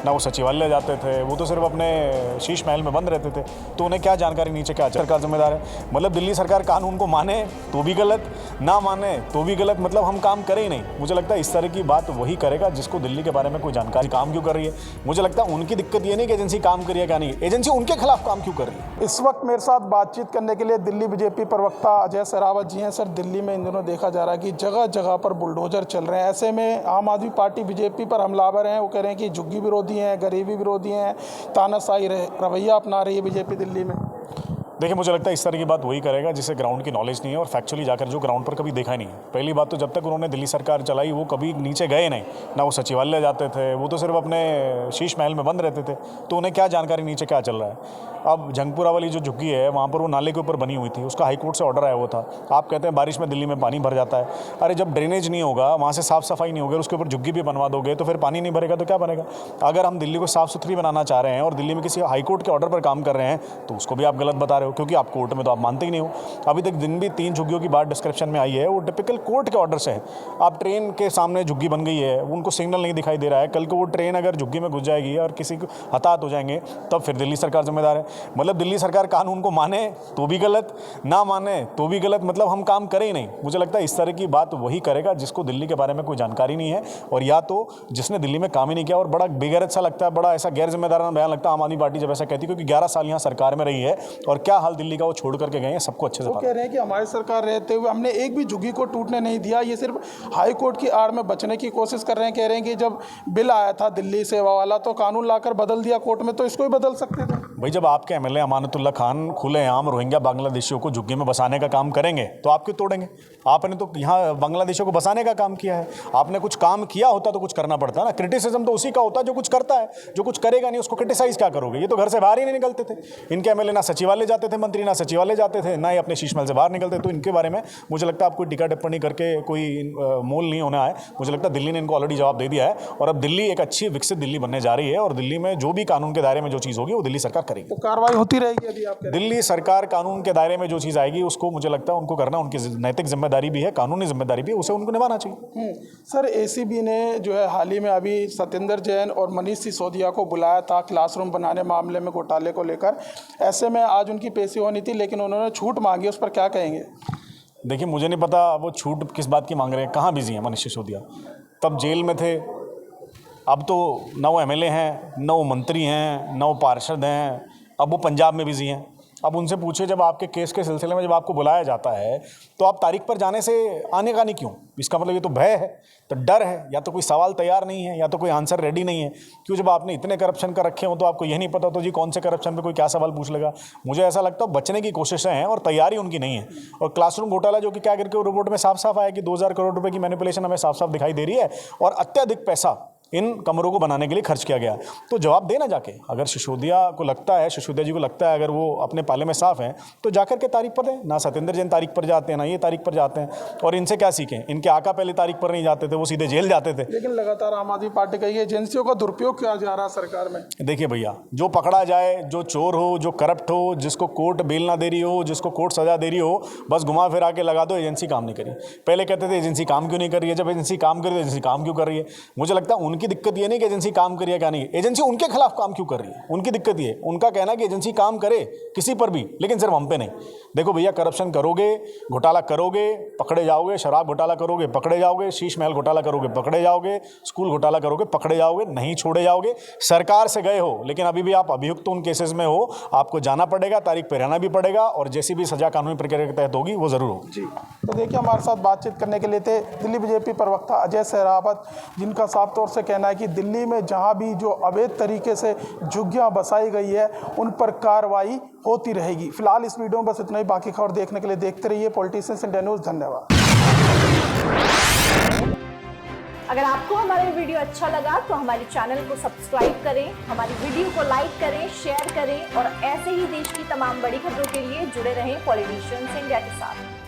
ना वो सचिवालय जाते थे, वो तो सिर्फ अपने शीश महल में बंद रहते थे। तो उन्हें क्या जानकारी नीचे क्या सरकार जिम्मेदार है। मतलब दिल्ली सरकार कानून को माने तो भी गलत, ना माने तो भी गलत, मतलब हम काम करें ही नहीं। मुझे लगता है इस तरह की बात वही करेगा जिसको दिल्ली के बारे में कोई जानकारी। काम क्यों कर रही है? मुझे लगता है उनकी दिक्कत ये नहीं कि एजेंसी काम कर रही है क्या नहीं, एजेंसी उनके खिलाफ काम क्यों कर रही है। इस वक्त मेरे साथ बातचीत करने के लिए दिल्ली बीजेपी प्रवक्ता अजय सहरावत जी हैं। सर, दिल्ली में इन दिनों देखा जा रहा है कि जगह जगह पर बुलडोजर चल रहे हैं। ऐसे में आम आदमी पार्टी बीजेपी पर हमलावर हैं। वो कह रहे हैं कि झुग्गी विरोधी हैं, गरीबी विरोधी हैं, तानाशाही रवैया अपना रही है बीजेपी दिल्ली में। देखिए, मुझे लगता है इस तरह की बात वही करेगा जिसे ग्राउंड की नॉलेज नहीं है और फैक्चुअली जाकर जो ग्राउंड पर कभी देखा ही नहीं है। पहली बात तो जब तक उन्होंने दिल्ली सरकार चलाई वो कभी नीचे गए नहीं, ना वो सचिवालय जाते थे, वो तो सिर्फ अपने शीश महल में बंद रहते थे। तो उन्हें क्या जानकारी नीचे क्या चल रहा है। अब जंगपुरा वाली जो झुग्गी है वहाँ पर वो नाले के ऊपर बनी हुई थी, उसका हाईकोर्ट से ऑर्डर आया हुआ था। आप कहते हैं बारिश में दिल्ली में पानी भर जाता है। अरे जब ड्रेनेज नहीं होगा, वहाँ से साफ़ सफाई नहीं होगी, उसके ऊपर झुग्गी भी बनवा दोगे तो फिर पानी नहीं भरेगा तो क्या बनेगा। अगर हम दिल्ली को साफ़ सुथरी बनाना चाह रहे हैं और दिल्ली में किसी हाईकोर्ट के ऑर्डर पर काम कर रहे हैं तो उसको भी आप गलत बता रहे हो, क्योंकि आप कोर्ट में तो आप मानते ही नहीं हो। अभी तक दिन भी 3 झुग्गियों की बात डिस्क्रिप्शन में आई है, वो टिपिकल कोर्ट के ऑर्डर से है। आप ट्रेन के सामने झुग्गी बन गई है, उनको सिग्नल नहीं दिखाई दे रहा है, कल को वो ट्रेन अगर झुग्गी में घुस जाएगी और किसी को हताहत हो जाएंगे तब फिर दिल्ली सरकार जिम्मेदार है। मतलब दिल्ली सरकार कानून को माने तो भी गलत, ना माने तो भी गलत, मतलब हम काम करें ही नहीं। मुझे लगता है इस तरह की बात वही करेगा जिसको दिल्ली के बारे में कोई जानकारी नहीं है और या तो जिसने दिल्ली में काम ही नहीं किया। और बड़ा बेगैरत सा लगता है, बड़ा ऐसा गैर जिम्मेदाराना बयान लगता है आम आदमी पार्टी जब ऐसा कहती है, क्योंकि 11 साल यहाँ सरकार में रही है और क्या हाल दिल्ली का वो छोड़ करके गए हैं सबको अच्छे से वो कह रहे हैं कि हमारी सरकार रहते हुए हमने एक भी झुग्गी को टूटने नहीं दिया। ये सिर्फ हाई कोर्ट की आड़ में बचने की कोशिश कर रहे हैं। कह रहे हैं कि जब बिल आया था दिल्ली सेवा वाला तो कानून लाकर बदल दिया कोर्ट में, तो इसको ही बदल सकते थे। भाई, जब आपके एमएलए अमानतुल्लाह खान खुलेआम रोहिंग्या बांग्लादेशियों को झुग्गी में बसाने का काम करेंगे तो आप क्यों तोड़ेंगे? आपने तो यहाँ बांग्लादेशियों को बसाने का काम किया है। आपने कुछ काम किया होता तो कुछ करना पड़ता ना। क्रिटिसिज्म तो उसी का होता है जो कुछ करता है, जो कुछ करेगा नहीं उसको क्रिटिसाइज क्या करोगे। ये तो घर से बाहर ही नहीं निकलते थे। इनके एमएलए ना सचिवालय जाते थे, मंत्री ना सचिवालय जाते थे, ना ही अपने शीश महल से बाहर निकलते। तो इनके बारे में मुझे लगता है आपको टीका टिप्पणी करके कोई मोल नहीं होना है। मुझे लगता है दिल्ली ने इनको ऑलरेडी जवाब दे दिया है और अब दिल्ली एक अच्छी विकसित दिल्ली बनने जा रही है और दिल्ली में जो भी कानून के दायरे में जो चीज़ होगी वो दिल्ली सरकार करेगी। तो कार्रवाई होती रहेगी अभी आप दिल्ली सरकार कानून के दायरे में जो चीज़ आएगी उसको मुझे लगता है उनको करना उनकी नैतिक जिम्मेदारी भी है, कानूनी जिम्मेदारी भी है, उसे उनको निभाना चाहिए। सर, एसीबी ने जो है हाल ही में अभी सत्येंद्र जैन और मनीष सिसोदिया को बुलाया था क्लासरूम बनाने मामले में घोटाले को लेकर। ऐसे में आज उनकी पेशी होनी थी लेकिन उन्होंने छूट मांगी, उस पर क्या कहेंगे? देखिए, मुझे नहीं पता वो छूट किस बात की मांग रहे हैं। कहाँ बिजी हैं मनीष सिसोदिया? तब जेल में थे, अब तो न वो एमएलए हैं, न वो मंत्री हैं, न वो पार्षद हैं, अब वो पंजाब में बिजी हैं। अब उनसे पूछे, जब आपके केस के सिलसिले में जब आपको बुलाया जाता है तो आप तारीख पर जाने से आने का नहीं क्यों? इसका मतलब ये तो भय है, तो डर है, या तो कोई सवाल तैयार नहीं है या तो कोई आंसर रेडी नहीं है। क्यों? जब आपने इतने करप्शन का रखे हो तो आपको यह नहीं पता तो जी कौन से करप्शन पे कोई क्या सवाल पूछ लेगा। मुझे ऐसा लगता है बचने की कोशिशें हैं और तैयारी उनकी नहीं है। और क्लासरूम घोटाला जो कि क्या करके रिपोर्ट में साफ साफ आया कि 2000 करोड़ रुपये की मैनिपुलेशन हमें साफ साफ दिखाई दे रही है और अत्यधिक पैसा इन कमरों को बनाने के लिए खर्च किया गया। तो जवाब देना जाके, अगर सिसोदिया जी को लगता है अगर वो अपने पाले में साफ हैं तो जाकर के तारीख पर दें। ना सत्येंद्र जैन तारीख पर जाते हैं, ना ये तारीख पर जाते हैं। और इनसे क्या सीखें? इनके आका पहले तारीख पर नहीं जाते थे, वो सीधे जेल जाते थे। लेकिन लगातार आम आदमी पार्टी का ये एजेंसियों का दुरुपयोग किया जा रहा है सरकार में। देखिए भैया, जो पकड़ा जाए, जो चोर हो, जो करप्ट हो, जिसको कोर्ट बेल ना दे रही हो, जिसको कोर्ट सजा दे रही हो, बस घुमा फिरा के लगा दो एजेंसी काम नहीं करी। पहले कहते थे एजेंसी काम क्यों नहीं कर रही है, जब एजेंसी काम कर रही है एजेंसी काम क्यों कर रही है। मुझे लगता है उनकी दिक्कत ये नहीं कि एजेंसी काम करिए क्या नहीं, एजेंसी उनके खिलाफ काम क्यों कर रही है, उनकी दिक्कत ये। उनका कहना है कि एजेंसी काम करे किसी पर भी, लेकिन सिर्फ हम पे नहीं। देखो भैया, करप्शन करोगे, घोटाला करोगे, पकड़े जाओगे। शराब घोटाला करोगे, पकड़े जाओगे। शीश महल घोटाला करोगे, पकड़े जाओगे। स्कूल घोटाला करोगे, पकड़े जाओगे, नहीं छोड़े जाओगे। सरकार से गए हो लेकिन अभी भी आप अभियुक्त उन केसेस में हो, आपको जाना पड़ेगा, तारीख पर रहना भी पड़ेगा और जैसी भी सजा कानूनी प्रक्रिया के तहत होगी वो जरूर होगी। जी, तो देखिए, हमारे साथ बातचीत करने के लिए थे दिल्ली बीजेपी प्रवक्ता अजय सहरावत, जिनका साफ तौर से कहना है कि दिल्ली में जहां भी जो अवैध तरीके से झुग्गियां बसाई गई है उन पर कार्रवाई होती रहेगी। फिलहाल इस वीडियो में बस इतना ही। बाकी खबर देखने के लिए देखते रहिए पॉलिटिशियंस इंडिया न्यूज़। धन्यवाद। अगर आपको हमारा वीडियो अच्छा लगा तो हमारे चैनल को सब्सक्राइब करें, हमारी वीडियो को लाइक करें, शेयर करें और ऐसे ही देश की तमाम बड़ी खबरों के लिए जुड़े रहें पॉलिटिशियंस इंडिया के साथ।